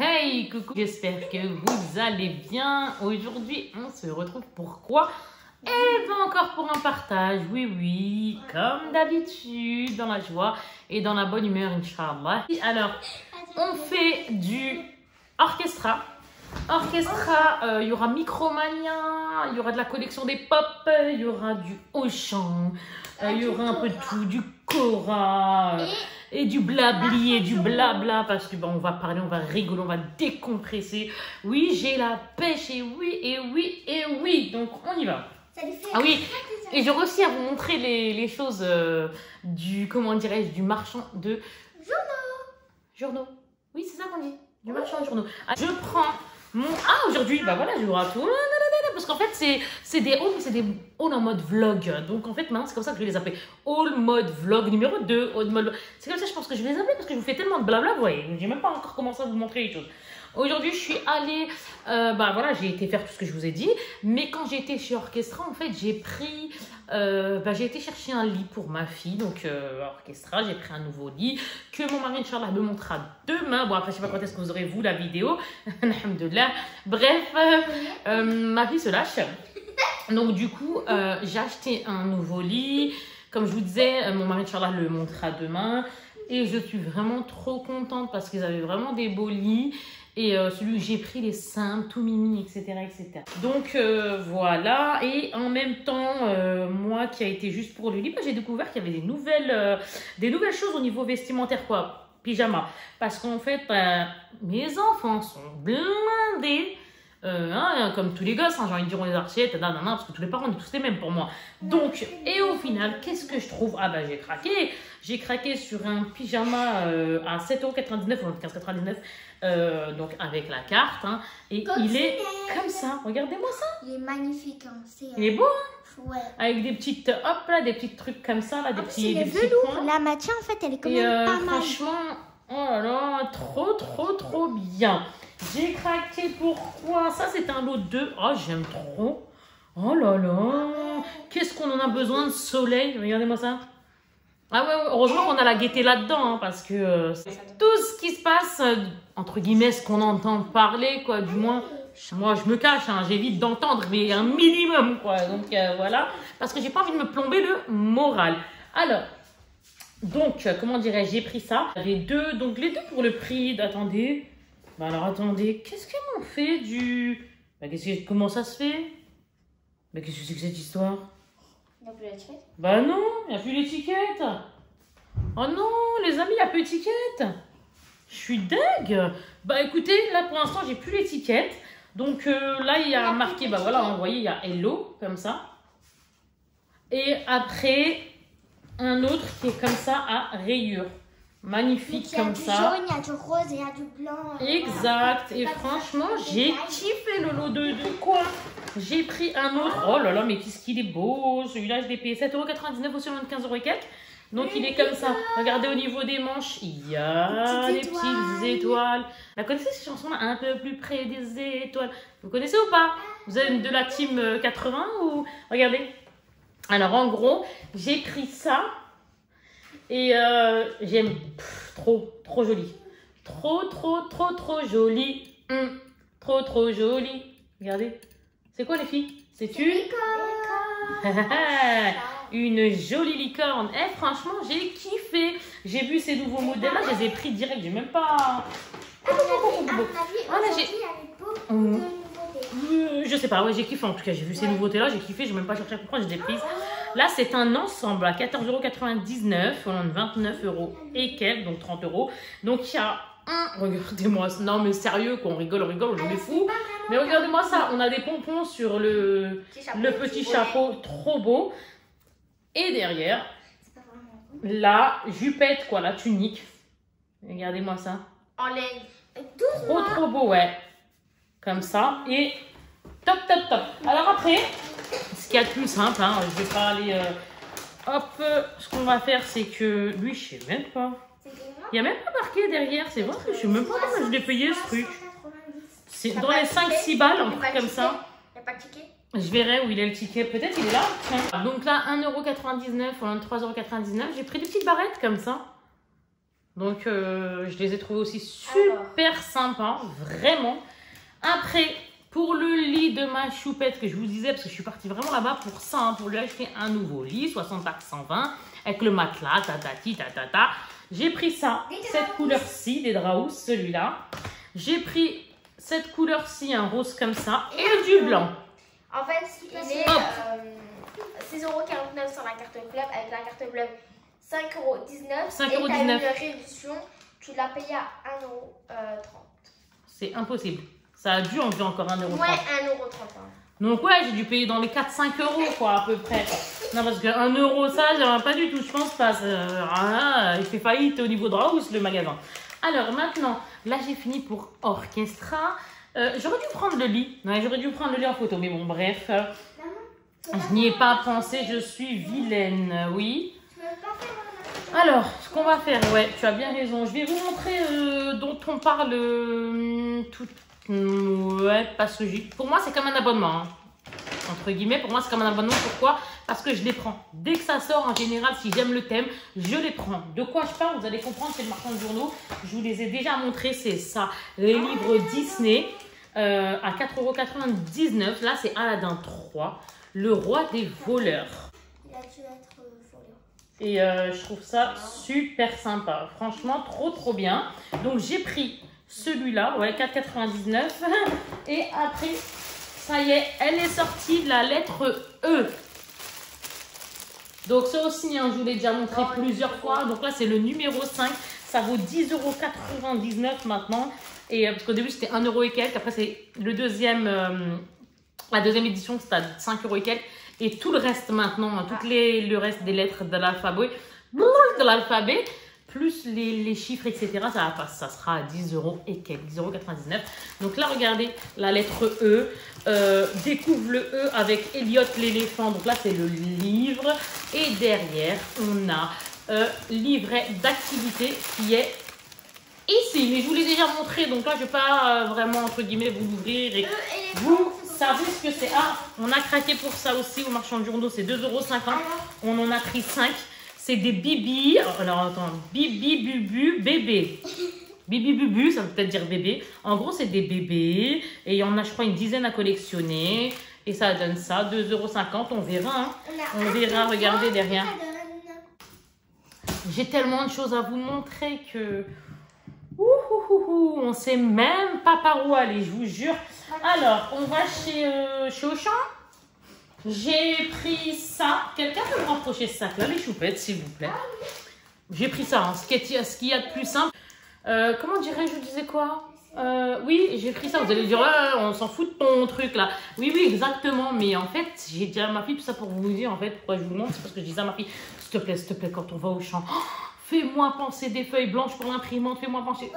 Hey, coucou, j'espère que vous allez bien. Aujourd'hui, on se retrouve pour quoi? Eh bien, encore pour un partage, oui, comme d'habitude, dans la joie et dans la bonne humeur, Inch'Allah. Alors, on fait du orchestra. Orchestra, il y aura Micromania, il y aura de la collection des pop, il y aura du Auchan, il y aura un peu de tout, du Cora et du blabli et du blabla parce que bon, on va parler, on va rigoler, on va décompresser. Oui, j'ai la pêche et oui, donc on y va. Ah oui, et j'aurais aussi à vous montrer les choses du, comment dirais-je, du marchand de journaux. Oui, c'est ça qu'on dit, du marchand de journaux. Je prends mon... Ah, aujourd'hui, bah voilà, je vous raconte. Parce qu'en fait, c'est des hauls en mode vlog. Donc en fait, maintenant, c'est comme ça que je vais les appeler. Haul mode vlog numéro 2. Haul mode... C'est comme ça, je pense que je vais les appeler parce que je vous fais tellement de blabla, vous voyez. J'ai même pas encore commencé à vous montrer les choses. Aujourd'hui, je suis allée, bah voilà, j'ai été faire tout ce que je vous ai dit. Mais quand j'ai été chez Orchestra, en fait, j'ai pris, j'ai été chercher un lit pour ma fille. Donc, Orchestra, j'ai pris un nouveau lit que mon mari, Inch'Allah, me montrera demain. Bon, après, je sais pas quand est-ce que vous aurez, vous, la vidéo. Alhamdoulilah. Bref, ma fille se lâche. Donc, du coup, j'ai acheté un nouveau lit. Comme je vous disais, mon mari, Inch'Allah, le montrera demain. Et je suis vraiment trop contente parce qu'ils avaient vraiment des beaux lits. Et celui que j'ai pris, les simples, tout mimi, etc. Donc voilà. Et en même temps, moi qui a été juste pour le lit, j'ai découvert qu'il y avait des nouvelles choses au niveau vestimentaire, quoi. Pyjama. Parce qu'en fait, mes enfants sont blindés. Comme tous les gosses, j'ai envie de dire, on les archiettes, parce que tous les parents, on est tous les mêmes pour moi. Donc, et au final, qu'est-ce que je trouve? Ah bah j'ai craqué. J'ai craqué sur un pyjama à 7,99 € ou 15,99 €, donc avec la carte. Et il est comme ça. Regardez-moi ça. Il est magnifique. Il est beau, hein? Ouais. Avec des petites, hop là, des petits trucs comme ça, là, des petits velours. La matière, en fait, elle est quand même pas mal. Franchement, oh là là, trop bien. J'ai craqué, pourquoi? Ça, c'est un lot de 2. Oh, j'aime trop. Oh là là. Qu'est-ce qu'on en a besoin de soleil? Regardez-moi ça. Ah ouais, heureusement qu'on a la gaieté là-dedans, parce que tout ce qui se passe, entre guillemets, ce qu'on entend parler, quoi, du moins, moi, je me cache, j'évite d'entendre, mais un minimum, quoi. Donc, voilà, parce que j'ai pas envie de me plomber le moral. Alors, donc, comment dirais-je, j'ai pris ça. J'avais deux, donc les deux pour le prix d'attendez. Bah alors attendez, qu'est-ce qu'ils m'ont fait du... Comment ça se fait? Mais qu'est-ce que c'est que cette histoire? Il n'y a plus l'étiquette? Bah non, il n'y a plus l'étiquette. Oh non, les amis, il n'y a plus l'étiquette. Je suis deg. Bah écoutez, là pour l'instant, j'ai plus l'étiquette. Donc là, il y a marqué, bah voilà, vous voyez, il y a Hello, comme ça. Et après, un autre qui est comme ça à rayures. Magnifique comme ça. Il y a du jaune, il y a du rose et il y a du blanc. Exact. Et franchement, j'ai kiffé le lot de quoi. J'ai pris un autre. Oh là là, mais qu'est-ce qu'il est beau. Celui-là, je l'ai payé 7,99 € au de 15 € et quelques. Donc, il est comme ça. Regardez au niveau des manches, il y a des petites étoiles. Vous connaissez cette chanson-là? Un peu plus près des étoiles. Vous connaissez ou pas? Vous êtes de la team 80 ou... Regardez. Alors, en gros, j'ai pris ça. Et j'aime trop joli. Trop joli. Trop joli. Regardez. C'est quoi les filles? C'est une jolie licorne. Eh franchement, j'ai kiffé. J'ai vu ces nouveaux modèles là, je les ai pris direct. J'ai même pas... Je sais pas, ouais, j'ai kiffé en tout cas. J'ai vu ces nouveautés là, j'ai kiffé. J'ai même pas cherché à comprendre, je les ai prises. Là, c'est un ensemble à 14,99 € au lieu de 29 € et quelques, donc 30 €. Donc, il y a un... Regardez-moi, non mais sérieux, qu'on rigole, je me fous. Mais regardez-moi ça, on a des pompons sur le petit chapeau, trop beau. Et derrière, la jupette, quoi, la tunique. Regardez-moi ça. En laine. Trop beau, ouais. Comme ça. Et top. Alors après... Ce qu'il y a de plus simple, je vais pas aller... hop, ce qu'on va faire, c'est que... Lui, je sais même pas. Il n'y a même pas marqué derrière, c'est vrai que je sais même pas comment je l'ai payé ce truc. C'est dans les 5-6 balles, un truc comme ça. Il n'y a pas de ticket? Je verrai où il est le ticket, peut-être il est là. Donc là, 1,99 € au lieu de 3,99 €. J'ai pris des petites barrettes comme ça. Donc, je les ai trouvés aussi super sympas, vraiment. Après, pour le lit de ma choupette que je vous disais, parce que je suis partie vraiment là-bas pour ça, hein, pour lui acheter un nouveau lit, 60 par 120, avec le matelas, tatati, tatata. J'ai pris ça, cette couleur-ci, des draps, celui-là. J'ai pris cette couleur-ci, un rose comme ça, et du blanc. En fait, il est 6,49 € sur la carte club. Avec la carte club, 5,19 €. Et tu as une réduction, tu l'as payé à 1,30 €. C'est impossible. Ça a dû enlever encore 1,30 €. Ouais, 1,31 €. Donc ouais, j'ai dû payer dans les 4-5 € quoi, à peu près. Non, parce que 1 € ça, j'aimerais pas du tout, je pense pas. Il fait faillite au niveau de Raoult, le magasin. Alors maintenant, là j'ai fini pour Orchestra. J'aurais dû prendre le lit. Ouais, j'aurais dû prendre le lit en photo, mais bon, bref. Je n'y ai pas pensé, je suis vilaine, oui. Alors, ce qu'on va faire, ouais, tu as bien raison. Je vais vous montrer dont on parle tout. Ouais, parce que pour moi, c'est comme un abonnement. Hein. Entre guillemets, pour moi, c'est comme un abonnement. Pourquoi? Parce que je les prends. Dès que ça sort, en général, si j'aime le thème, je les prends. De quoi je parle? Vous allez comprendre, c'est le marchand de journaux. Je vous les ai déjà montrés, c'est ça. Les livres Disney à 4,99 €. Là, c'est Aladdin 3, le roi des voleurs. Il a dû être voleur. Et je trouve ça super sympa. Franchement, trop bien. Donc, j'ai pris celui-là, ouais, 4,99 €. Et après, ça y est, elle est sortie, la lettre E. Donc, ça aussi, hein, je vous l'ai déjà montré plusieurs fois. Donc là, c'est le numéro 5. Ça vaut 10,99 € maintenant. Et parce qu'au début, c'était 1 € et quelques. Après, c'est le la deuxième édition, c'était à 5 € et quelques. Et tout le reste maintenant, hein, le reste des lettres de l'alphabet, plus les chiffres, etc., ça sera à 10 € et quelques, 10,99 €. Donc là, regardez, la lettre E, découvre le E avec Elliot l'éléphant. Donc là, c'est le livre. Et derrière, on a livret d'activité qui est ici. Mais je vous l'ai déjà montré, donc là, je ne vais pas vraiment, entre guillemets, vous l'ouvrir. Et vous savez ce que c'est. Ah, on a craqué pour ça aussi au marchand de journaux, c'est 2,50 €. On en a pris 5. C'est des bibi. Alors attends, bibi bubu bébé. Bibi bubu, ça veut peut-être dire bébé. En gros, c'est des bébés. Et il y en a, je crois, une dizaine à collectionner. Et ça donne ça, 2,50 €. On verra. Hein. On verra, regardez derrière. J'ai tellement de choses à vous montrer que... on ne sait même pas par où aller, je vous jure. Alors, on va chez Auchan. J'ai pris ça. Quelqu'un peut me rapprocher ce sac-là, les choupettes, s'il vous plaît. J'ai pris ça, hein, ce qu'il y a de plus simple. Comment dirais-je, je disais quoi? Oui, j'ai pris ça. Vous allez dire, on s'en fout de ton truc là. Oui, exactement. Mais en fait, j'ai dit à ma fille tout ça pour vous dire, en fait, pourquoi je vous montre. C'est parce que je disais à ma fille, s'il te plaît, quand on va au champ, fais-moi penser des feuilles blanches pour l'imprimante. Fais-moi penser.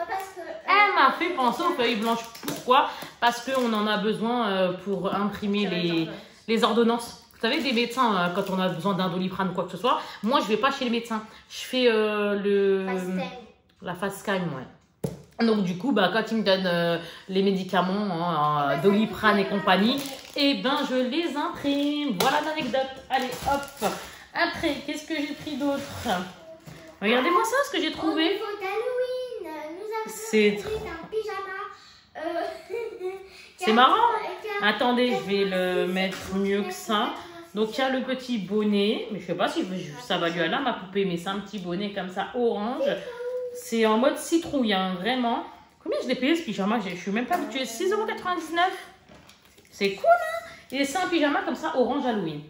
Elle m'a fait penser aux feuilles blanches. Pourquoi? Parce qu'on en a besoin pour imprimer les ordonnances. Vous savez, des médecins, quand on a besoin d'un Doliprane ou quoi que ce soit, moi, je ne vais pas chez les médecins. Je fais la fast scan, ouais. Donc, du coup, quand ils me donnent les médicaments, Doliprane et compagnie, et ben, je les imprime. Voilà l'anecdote. Allez, hop. Après, qu'est-ce que j'ai pris d'autre? Regardez-moi ça, ce que j'ai trouvé. Au niveau d'Halloween, nous C'est avons pris un pyjama. C'est marrant. Attendez, je vais le mettre mieux que ça. Donc, il y a le petit bonnet. Mais je ne sais pas si ça va lui aller à ma poupée, mais c'est un petit bonnet comme ça, orange. C'est en mode citrouille, hein, vraiment. Combien je l'ai payé ce pyjama? Je ne suis même pas habituée. 6,99 €. C'est cool, hein? Et c'est un pyjama comme ça, orange Halloween.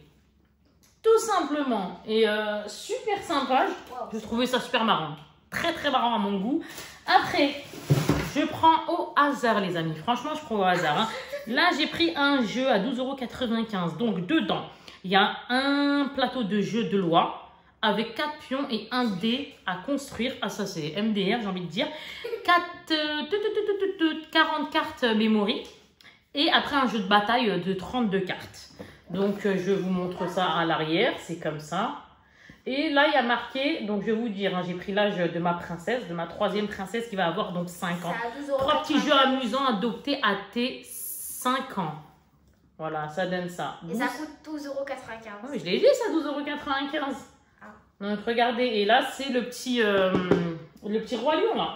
Tout simplement. Et super sympa. Je trouvais ça super marrant. Très marrant à mon goût. Après, je prends au hasard, les amis. Franchement, je prends au hasard. Hein. Là, j'ai pris un jeu à 12,95 €. Donc, dedans, il y a un plateau de jeu de loi avec 4 pions et un dé à construire. Ah, ça, c'est MDR, j'ai envie de dire. 40 cartes memory. Et après, un jeu de bataille de 32 cartes. Donc, je vous montre ça à l'arrière. C'est comme ça. Et là, il y a marqué, donc je vais vous dire, hein, j'ai pris l'âge de ma princesse, de ma 3e princesse qui va avoir donc 5 ans. 3 petits jeux amusants adoptés à tes 5 ans. Voilà, ça donne ça. Et ça coûte 12,95 €. Oui, je l'ai dit, ça, 12,95 €. Ah. Donc, regardez, et là, c'est le petit le petit roi lion là.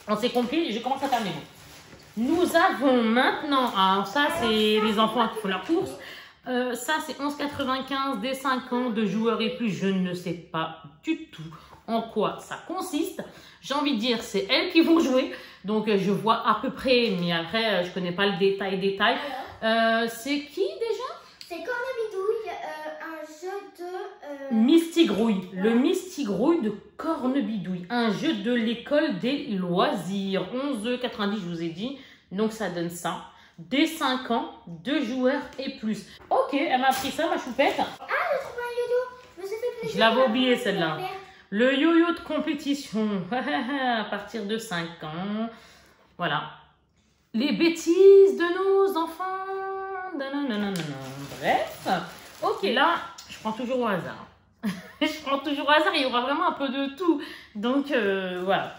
On s'est compris, je commence à terminer. Nous avons maintenant, alors ça c'est les enfants qui font leur course. Ça c'est 11,95 des 5 ans de joueurs et plus. Je ne sais pas du tout en quoi ça consiste. J'ai envie de dire c'est elles qui vont jouer. Donc je vois à peu près, mais après je connais pas le détail. C'est qui déjà? C'est Cornebidouille, un jeu de... Mistigrouille, le Mistigrouille de Cornebidouille, un jeu de l'école des loisirs, 11,90 je vous ai dit, donc ça donne ça, des 5 ans, 2 joueurs et plus. Ok, elle m'a pris ça ma choupette. Ah, j'ai trouvé un yo-yo, je me suis fait plaisir. Je l'avais oublié celle-là. Le yo-yo de compétition, à partir de 5 ans, voilà. Les bêtises de nos enfants. Bref, ok, là, je prends toujours au hasard. Je prends toujours au hasard, il y aura vraiment un peu de tout. Donc, voilà.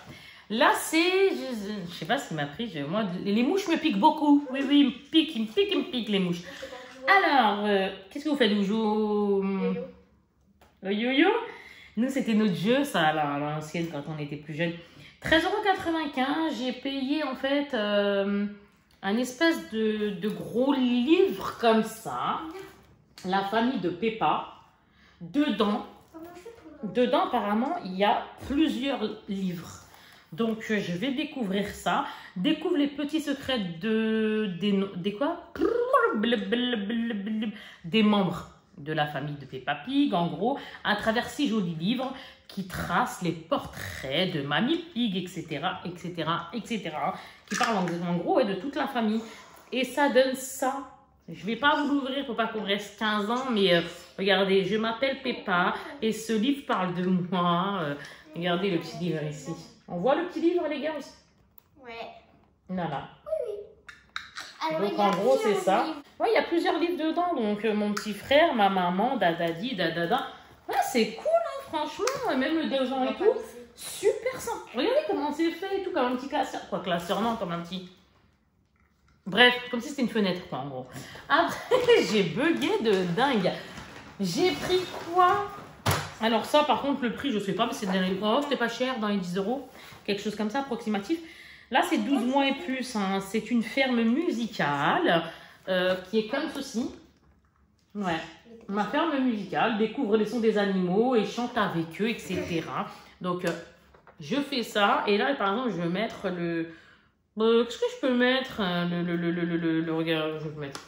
Là, c'est, je sais pas ce qui m'a pris. Moi, les mouches me piquent beaucoup. Oui, ils me piquent, les mouches. Alors, qu'est-ce que vous faites? Vous jouez au yo-yo? Nous, c'était notre jeu, ça, à l'ancienne, quand on était plus jeune. 13,95 €, j'ai payé, en fait... un espèce de gros livre comme ça, la famille de Peppa. Dedans, apparemment, il y a plusieurs livres. Donc, je vais découvrir ça. Découvre les petits secrets des quoi? Des membres de la famille de Peppa Pig, en gros, à travers 6 jolis livres qui tracent les portraits de Mamie Pig, etc., qui parlent en gros de toute la famille. Et ça donne ça. Je ne vais pas vous l'ouvrir pour pas qu'on reste 15 ans, mais regardez, je m'appelle Peppa et ce livre parle de moi. Regardez le petit livre ici. On voit le petit livre, les gars? Ouais. Voilà. Oui. Alors, donc en gros, c'est ça. Ouais, il y a plusieurs livres dedans. Donc mon petit frère, ma maman, dadadi, dadada. Ouais, c'est cool, hein, franchement. Même le 2 ans et tout. Super simple. Regardez comment c'est fait et tout, comme un petit classeur. Quoi, classeur, non, comme un petit... Bref, comme si c'était une fenêtre, quoi, en gros. Après, j'ai bugué de dingue. J'ai pris quoi? Alors ça, par contre, le prix, je sais pas, mais c'est c'était pas cher, dans les 10 €. Quelque chose comme ça, approximatif. Là, c'est 12 mois et plus. Hein. C'est une ferme musicale qui est comme ceci. Ouais. Ma ferme musicale découvre les sons des animaux et chante avec eux, etc. Donc, je fais ça. Et là, par exemple, je vais mettre le... Qu'est-ce que je peux mettre? Regarde, je vais mettre...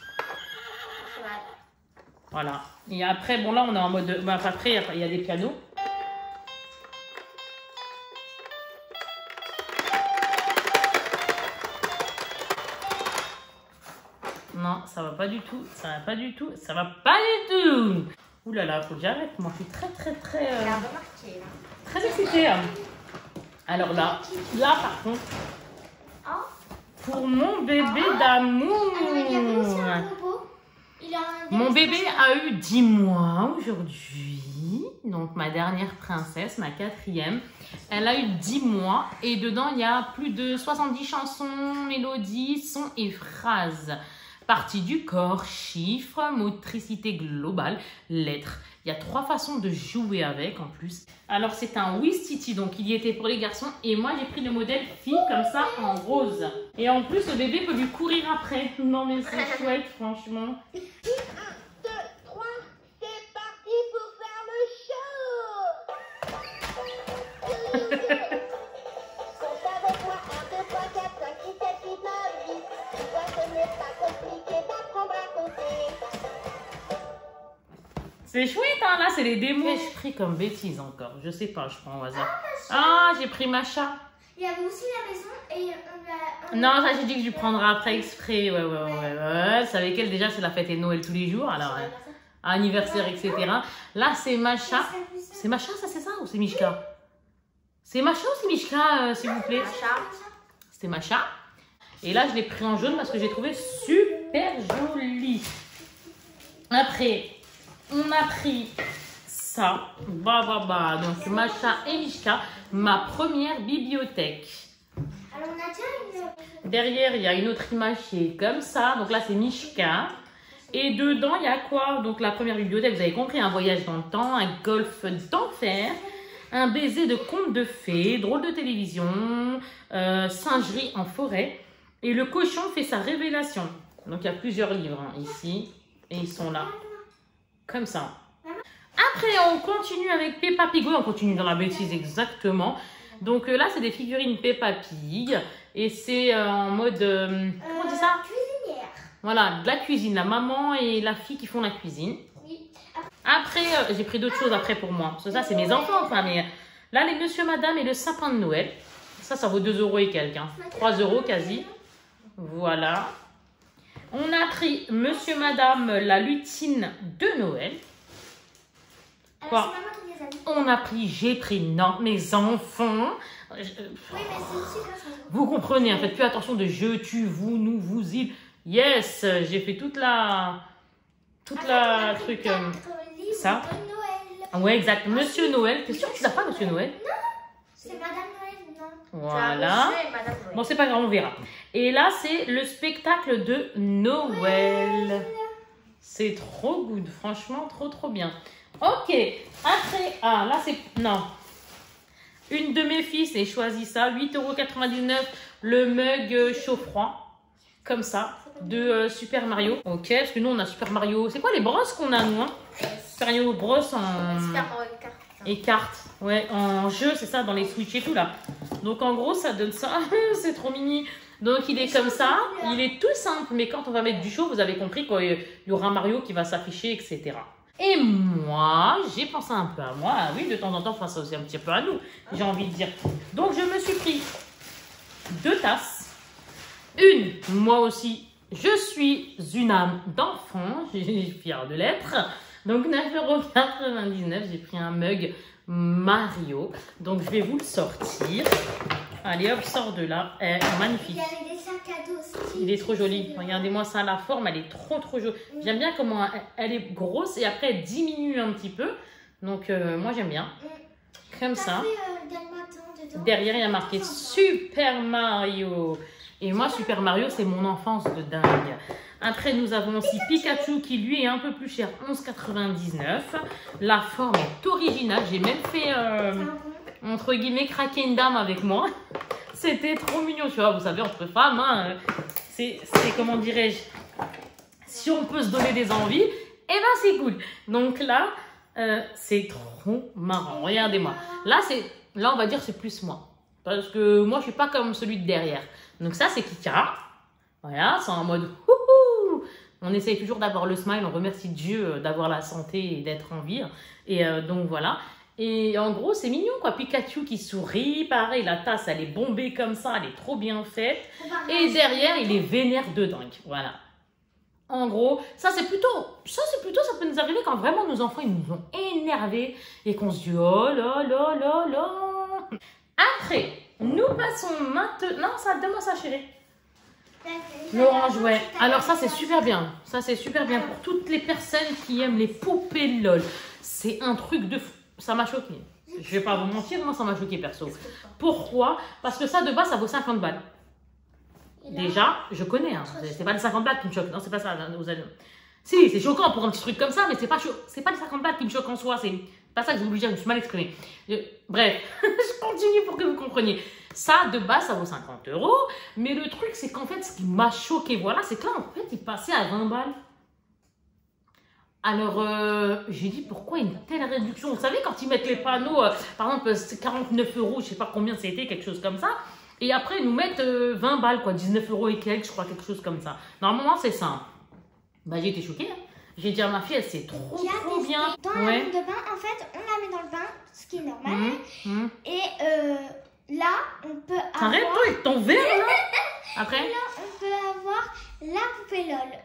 Voilà. Et après, bon, là, on est en mode... Bah, après, il y a des pianos. Non, ça va pas du tout. Ça va pas du tout. Ça va pas du tout. Ouh là là, faut que j'arrête. Moi, je suis très... Très excitée. Alors là, par contre... Pour mon bébé d'amour. Mon bébé a eu 10 mois aujourd'hui. Donc ma dernière princesse, ma 4e. Elle a eu 10 mois. Et dedans, il y a plus de 70 chansons, mélodies, sons et phrases. Partie du corps, chiffres, motricité globale, lettres. Il y a 3 façons de jouer avec en plus. Alors c'est un Ouistiti, donc il y était pour les garçons. Et moi j'ai pris le modèle fille comme ça en rose. Et en plus le bébé peut lui courir après. Non mais c'est chouette franchement. 1, 2, 3, c'est parti pour faire le show. Compte avec moi, 1, 2, 3, 4, 5, 6, 7, 8, 9, 10. Tu vois, ce n'est pas compliqué d'apprendre à compter. C'est chouette, hein, là, c'est les démos. Qu'ai-je pris comme bêtise encore? Je sais pas, je prends au hasard. Ah, j'ai pris Macha. Il y avait aussi la maison et on Non, ça, j'ai dit que je lui prendrai après exprès. Ouais. C'est avec elle, déjà, c'est la fête et Noël tous les jours. Alors, anniversaire, etc. Là, c'est Macha. C'est Macha, ça, c'est ça? Ou c'est Mishka? C'est Macha ou c'est Mishka, s'il vous plaît? Macha. C'était Macha. Et là, je l'ai pris en jaune parce que j'ai trouvé super joli. Après... On a pris ça, donc Macha et Mishka, ma première bibliothèque. Alors on a déjà une... Derrière, il y a une autre image qui est comme ça, donc là c'est Mishka. Et dedans, il y a quoi? Donc la première bibliothèque, vous avez compris, un voyage dans le temps, un golfe d'enfer. Un baiser de conte de fées, drôle de télévision, singerie en forêt. Et le cochon fait sa révélation. Donc il y a plusieurs livres hein, ici. Et ils sont là. Comme ça. Après, on continue avec Peppa Pig. Oui, on continue dans la bêtise exactement. Donc là, c'est des figurines Peppa Pig. Et c'est en mode... comment on dit ça? Cuisinière. Voilà, de la cuisine. La maman et la fille qui font la cuisine. Oui. Après, j'ai pris d'autres choses après pour moi. Parce que ça, c'est mes enfants. Enfin, mais là, les Monsieur Madame et le sapin de Noël. Ça vaut 2 € et quelques. Hein. 3 € quasi. Voilà. On a pris Monsieur Madame la lutine de Noël. Quoi? On a pris, j'ai pris, non, mes enfants. Oui, mais c'est aussi comme ça. Vous comprenez, faites plus attention de je, tu, vous, nous, vous, il. Yes, j'ai fait toute la truc. Ça. Ouais, exact. Monsieur Noël. T'es sûr que tu n'as pas Monsieur Noël? Non, c'est Madame Noël, non. Voilà. Bon, c'est pas grave, on verra. Et là, c'est le spectacle de Noël. C'est trop good, franchement, trop bien. Ok, après, là c'est, non. Une de mes filles s'est choisi ça, 8,99 €, le mug chaud-froid, comme ça, de Super Mario. Ok, parce que nous on a Super Mario, c'est quoi les brosses qu'on a nous hein? Super Mario Bros en... Super Mario Kart. Et cartes, ouais, en jeu, c'est ça, dans les Switch et tout là. Donc en gros, ça donne ça, c'est trop mini. Donc il est comme ça, il est tout simple, mais quand on va mettre du chaud, vous avez compris qu'il y aura Mario qui va s'afficher, etc. Et moi, j'ai pensé un peu à moi. Ah oui, de temps en temps, enfin, ça aussi un petit peu à nous, j'ai envie de dire. Donc, je me suis pris 2 tasses. Une, moi aussi, je suis une âme d'enfant. Je suis fière de l'être. Donc, 9,99 €. J'ai pris un mug Mario. Donc, je vais vous le sortir. Allez, hop, sort de là. Magnifique. Il y a des sacs à dos aussi. Il est trop joli. Regardez-moi ça, la forme, elle est trop jolie. J'aime bien comment elle est grosse et après elle diminue un petit peu. Donc moi j'aime bien. Comme ça. Derrière il y a marqué Super Mario. Et moi Super Mario c'est mon enfance de dingue. Après nous avons aussi Pikachu qui lui est un peu plus cher, 11,99 €. La forme est originale. J'ai même fait entre guillemets craquer une dame avec moi. C'était trop mignon, tu vois, vous savez, entre femmes, hein, c'est comment dirais-je, si on peut se donner des envies, eh ben c'est cool. Donc là, c'est trop marrant, regardez-moi. Là, on va dire c'est plus moi, parce que moi, je suis pas comme celui de derrière. Donc ça, c'est Kika, voilà, c'est en mode wouhou. On essaye toujours d'avoir le smile, on remercie Dieu d'avoir la santé et d'être en vie. Et donc voilà. Et en gros, c'est mignon, quoi. Pikachu qui sourit, pareil, la tasse, elle est bombée comme ça, elle est trop bien faite. Et derrière, il est vénère de dingue, voilà. En gros, ça peut nous arriver quand vraiment nos enfants, ils nous ont énervés et qu'on se dit, oh là là là là. Après, nous passons maintenant, ça, donne-moi ça, chérie. L'orange, ouais. Alors ça, c'est super bien. Ça, c'est super bien pour toutes les personnes qui aiment les poupées LOL. C'est un truc de fou. Ça m'a choqué. Je vais pas vous mentir, moi ça m'a choqué perso. Pourquoi? Parce que ça de base ça vaut 50 balles. Déjà, je connais, hein. C'est pas les 50 balles qui me choquent. Non, c'est pas ça. Vous allez... Si, c'est choquant pour un petit truc comme ça, mais c'est pas les 50 balles qui me choquent en soi. C'est pas ça que je voulais dire, je me suis mal exprimée. Bref, je continue pour que vous compreniez. Ça, de base, ça vaut 50 €. Mais le truc, c'est qu'en fait, ce qui m'a choqué, voilà, c'est que là, en fait, il passait à 20 balles. Alors, j'ai dit, pourquoi une telle réduction? Vous savez, quand ils mettent les panneaux, par exemple, c'est 49 €, je sais pas combien c'était, quelque chose comme ça. Et après, ils nous mettent 20 balles, quoi, 19 € et quelques, je crois, quelque chose comme ça. Normalement, c'est ça. Bah, j'ai été choquée. Hein. J'ai dit à ma fille, elle sait trop bien. Dans la bombe de bain, en fait, on la met dans le bain, ce qui est normal. Et là, on peut avoir... Arrête-toi avec ton verre, là. Après là, on peut avoir la poupée LOL.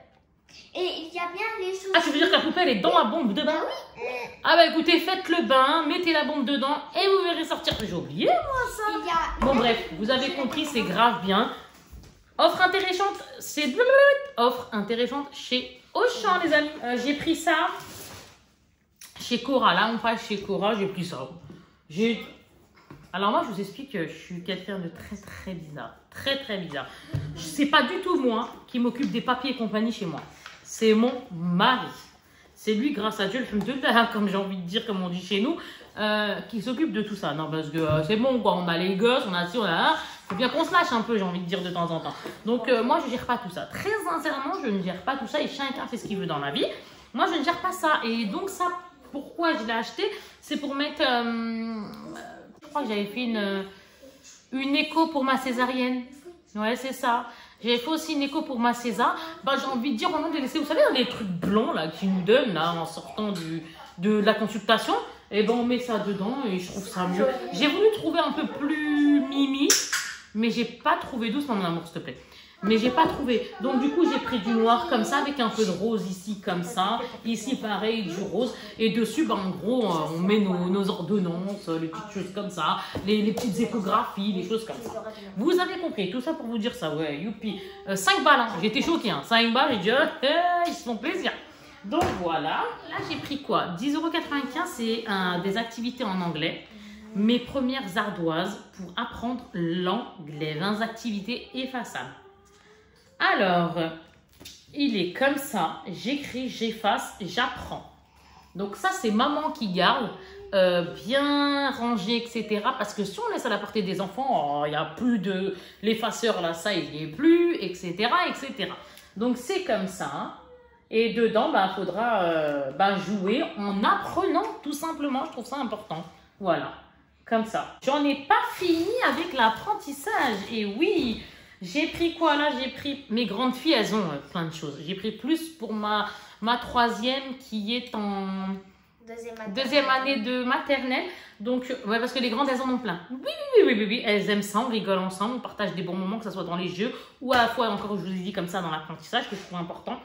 Et il y a bien les choses... Ah, tu veux dire que la poupée, elle est dans la bombe de bain? Bah oui. Ah bah écoutez, faites le bain, mettez la bombe dedans et vous verrez sortir. J'ai oublié, moi, ça. Bon, bref, vous avez compris, c'est grave bien. Offre intéressante, c'est... Offre intéressante chez Auchan, les amis. J'ai pris ça chez Cora. Là, on passe chez Cora, j'ai pris ça. Alors moi, je vous explique que je suis quelqu'un de très bizarre. Très bizarre. C'est pas du tout moi qui m'occupe des papiers et compagnie chez moi. C'est mon mari. c'est lui, grâce à Dieu, le film de là, comme j'ai envie de dire, comme on dit chez nous, qui s'occupe de tout ça. Non, parce que c'est bon, quoi. On a les gosses, on a ci, on a là. Faut bien qu'on se lâche un peu, j'ai envie de dire, de temps en temps. Donc, moi, je gère pas tout ça. Très sincèrement, je ne gère pas tout ça et chacun fait ce qu'il veut dans la vie. Moi, je ne gère pas ça. Et donc, ça, pourquoi je l'ai acheté? C'est pour mettre... je crois que j'avais fait une écho pour ma césarienne. Ouais, c'est ça. J'avais fait aussi une écho pour ma César. Bah, j'ai envie de dire, au nom de laisser, vous savez, les trucs blancs là qu'ils nous donnent là en sortant de la consultation, et ben on met ça dedans et je trouve ça mieux. J'ai voulu trouver un peu plus mimi, mais j'ai pas trouvé. Doucement mon amour, s'il te plaît. Mais j'ai pas trouvé. Donc du coup j'ai pris du noir comme ça avec un peu de rose ici comme ça. Ici pareil du rose. Et dessus en gros on met nos ordonnances, les petites choses comme ça, les petites échographies, les choses comme ça. Vous avez compris, tout ça pour vous dire ça, ouais, youpi. 5 balles, hein. J'ai été choquée, hein. 5 balles, j'ai dit ils se font plaisir. Donc voilà, là j'ai pris quoi? 10,95 €, c'est des activités en anglais. Mes premières ardoises pour apprendre l'anglais. 20 activités effaçables. Alors, il est comme ça, j'écris, j'efface, j'apprends. Donc ça, c'est maman qui garde, bien rangé, etc. Parce que si on laisse à la portée des enfants, il n'y a plus de l'effaceur, là, ça, il n'y est plus, etc., etc. Donc c'est comme ça. Et dedans, il faudra jouer en apprenant, tout simplement. Je trouve ça important. Voilà, comme ça. J'en ai pas fini avec l'apprentissage. Et oui, j'ai pris quoi là? J'ai pris, mes grandes filles, elles ont plein de choses. J'ai pris plus pour ma troisième qui est en deuxième année de maternelle. Donc, ouais, parce que les grandes, elles en ont plein. Oui. Elles aiment ça, on rigole ensemble, on partage des bons moments, que ce soit dans les jeux ou à la fois, encore, je vous ai dit comme ça, dans l'apprentissage, que je trouve important.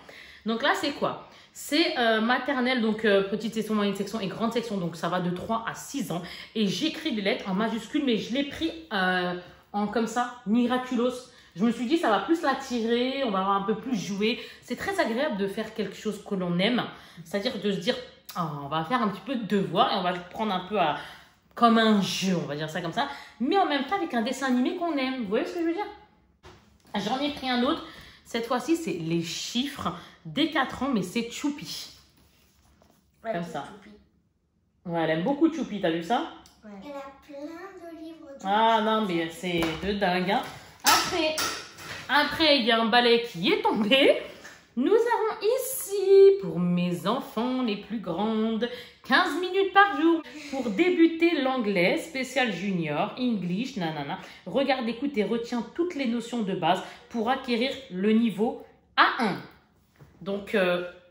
Donc là, c'est quoi? C'est maternelle, donc petite section, moyenne section et grande section. Donc ça va de 3 à 6 ans. Et j'écris des lettres en majuscules, mais je l'ai pris en comme ça, miraculos. Je me suis dit, ça va plus l'attirer, on va avoir un peu plus jouer. C'est très agréable de faire quelque chose que l'on aime. C'est-à-dire de se dire, oh, on va faire un petit peu de devoir et on va le prendre un peu comme un jeu, on va dire ça comme ça. Mais en même temps, avec un dessin animé qu'on aime. Vous voyez ce que je veux dire? J'en ai pris un autre. Cette fois-ci, c'est les chiffres dès 4 ans, mais c'est Choupi. Ouais, comme ça. Choupi. Ouais, elle aime beaucoup Choupi, t'as vu ça? Ouais. Il y en a plein de livres. Ah non, mais c'est de dingue. Hein. Après, il y a un balai qui est tombé. Nous avons ici, pour mes enfants les plus grandes, 15 minutes par jour pour débuter l'anglais, spécial junior, English, nanana. Regarde, écoute et retiens toutes les notions de base pour acquérir le niveau A1. Donc,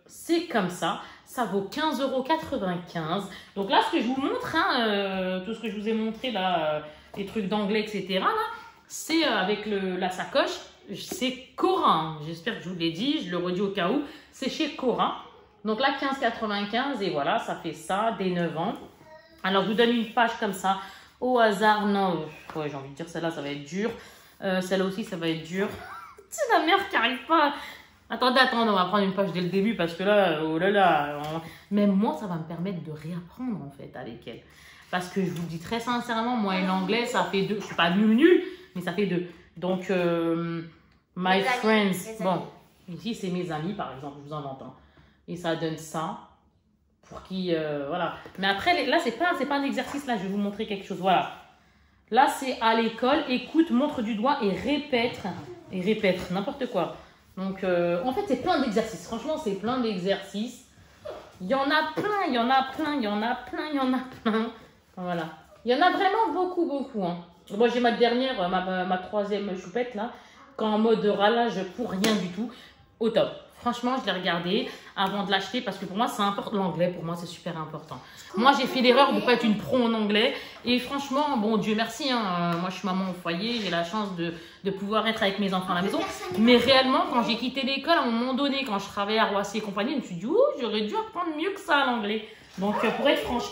c'est comme ça. Ça vaut 15,95 €. Donc là, ce que je vous montre, hein, tout ce que je vous ai montré, là, les trucs d'anglais, etc., là, c'est avec la sacoche. C'est Cora, j'espère que je vous l'ai dit, je le redis au cas où, c'est chez Cora. Donc là, 15,95 € et voilà, ça fait ça, dès 9 ans. Alors, je vous donne une page comme ça, au hasard, non, ouais, j'ai envie de dire, celle-là, ça va être dur. Celle-là aussi, ça va être dur. C'est la mère qui n'arrive pas. Attendez, on va prendre une page dès le début parce que là, oh là là, même moi, ça va me permettre de réapprendre en fait avec elle. Parce que je vous dis très sincèrement, moi et l'anglais, ça fait 2. Je ne suis pas nul, mais ça fait 2. Donc, my friends. Bon, ici, c'est mes amis, par exemple, je vous en entends. Et ça donne ça. Pour qui, voilà. Mais après, là, c'est pas un exercice, là, je vais vous montrer quelque chose. Voilà. Là, c'est à l'école. Écoute, montre du doigt et répète. Et répète, n'importe quoi. Donc, en fait, c'est plein d'exercices. Franchement, c'est plein d'exercices. Il y en a plein, il y en a plein, il y en a plein, il y en a plein. Voilà. Il y en a vraiment beaucoup, beaucoup. Hein. Moi, j'ai ma dernière, ma troisième choupette, là, quand en mode ralage pour rien du tout. Au top. Franchement, je l'ai regardé avant de l'acheter parce que pour moi, c'est important. L'anglais, pour moi, c'est super important. Moi, j'ai fait l'erreur de ne pas être une pro en anglais. Et franchement, bon, Dieu merci. Hein, moi, je suis maman au foyer. J'ai la chance de pouvoir être avec mes enfants à la maison. Mais réellement, quand j'ai quitté l'école, à un moment donné, quand je travaillais à Roissy et compagnie, je me suis dit, oh, j'aurais dû apprendre mieux que ça l'anglais. Donc, pour être franche,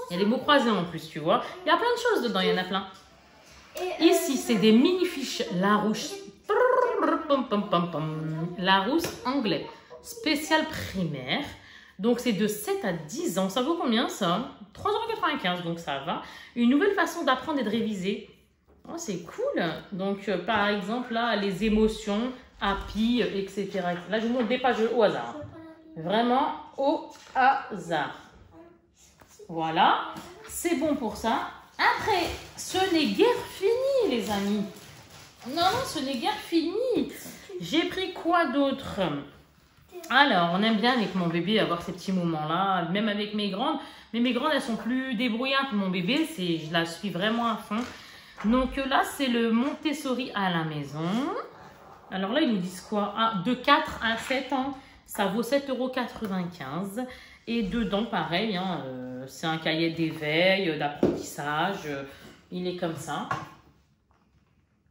il y a des mots croisés en plus, tu vois. Il y a plein de choses dedans, il y en a plein. Ici, c'est des mini-fiches Larousse. Larousse anglais. Spécial primaire. Donc, c'est de 7 à 10 ans. Ça vaut combien, ça? 3,95 €, donc ça va. Une nouvelle façon d'apprendre et de réviser. Oh, c'est cool. Donc, par exemple, là, les émotions, happy, etc. Là, je vous montre des pages au hasard. Vraiment au hasard. Voilà, c'est bon pour ça. Après, ce n'est guère fini, les amis. Non, ce n'est guère fini. J'ai pris quoi d'autre? Alors, on aime bien avec mon bébé avoir ces petits moments-là, même avec mes grandes. Mais mes grandes, elles sont plus débrouillardes que mon bébé. Je la suis vraiment à fond. Donc là, c'est le Montessori à la maison. Alors là, ils nous disent quoi? De 4 à 7 ans, ça vaut 7,95 €. Et dedans, pareil, hein, c'est un cahier d'éveil, d'apprentissage. Il est comme ça.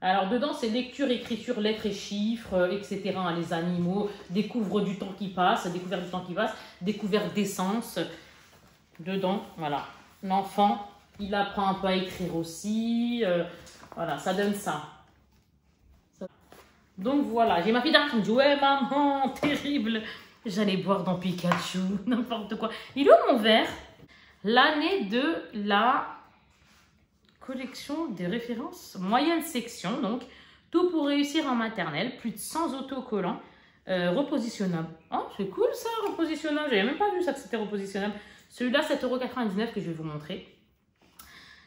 Alors, dedans, c'est lecture, écriture, lettres et chiffres, etc. Les animaux, découvre du temps qui passe, découverte du temps qui passe, découverte d'essence. Dedans, voilà. L'enfant, il apprend un peu à écrire aussi. Voilà, ça donne ça. Donc, voilà. J'ai ma fille derrière qui me dit « Ouais, maman, terrible. J'allais boire dans Pikachu, n'importe quoi. » Il est où mon verre? L'année de la collection des références, moyenne section, donc tout pour réussir en maternelle, plus de 100 autocollants, repositionnables. Oh, c'est cool ça, repositionnable. J'avais même pas vu ça que c'était repositionnable. Celui-là, 7,99 € que je vais vous montrer.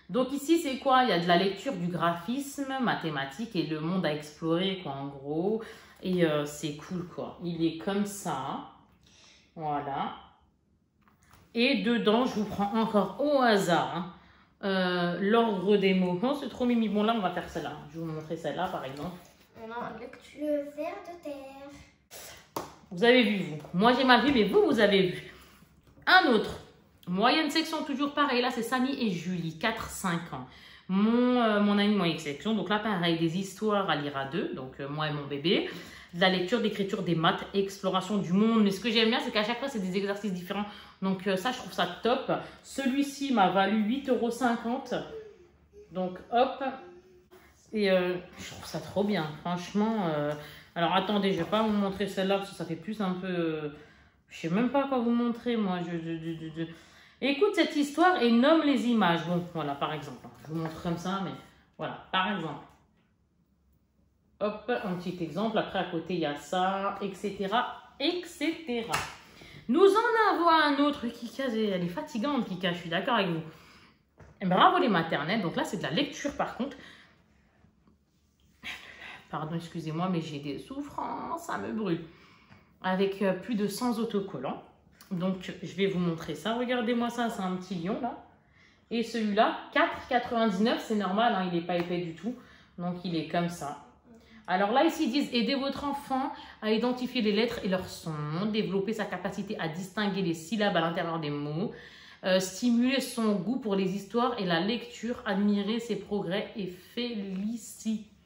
Donc ici, c'est quoi? Il y a de la lecture, du graphisme, mathématiques et le monde à explorer, quoi, en gros. Et c'est cool, quoi. Il est comme ça. Voilà. Et dedans, je vous prends encore au hasard, hein, l'ordre des mots. Oh, c'est trop mimi. Bon, là, on va faire celle-là. Je vais vous montrer celle-là, par exemple. Le ver de terre. Vous avez vu, vous. Moi, j'ai mal vu, mais vous avez vu. Un autre. Moyenne section, toujours pareil. Là, c'est Samy et Julie, 4-5 ans. Mon ami, moyenne section. Donc là, pareil, des histoires à lire à deux. Donc, moi et mon bébé. De la lecture, d'écriture, des maths, exploration du monde. Mais ce que j'aime bien, c'est qu'à chaque fois, c'est des exercices différents. Donc ça, je trouve ça top. Celui-ci m'a valu 8,50 €. Donc, hop. Et je trouve ça trop bien, franchement. Alors, attendez, je ne vais pas vous montrer celle-là parce que ça fait plus un peu... je ne sais même pas quoi vous montrer, moi. Écoute cette histoire et nomme les images. Bon, voilà, par exemple. Je vous montre comme ça, mais voilà, par exemple. Hop, un petit exemple. Après, à côté, il y a ça, etc., etc. Nous en avons un autre, Kika. Elle est fatigante, Kika, je suis d'accord avec vous. Et bravo les maternelles. Donc là, c'est de la lecture, par contre. Pardon, excusez-moi, mais j'ai des souffrances, ça me brûle. Avec plus de 100 autocollants. Donc, je vais vous montrer ça. Regardez-moi ça, c'est un petit lion, là. Et celui-là, 4,99 €, c'est normal, hein, il n'est pas épais du tout. Donc, il est comme ça. Alors là, ici, ils disent « Aider votre enfant à identifier les lettres et leurs sons, développer sa capacité à distinguer les syllabes à l'intérieur des mots, stimuler son goût pour les histoires et la lecture, admirer ses progrès et félicitez-le. »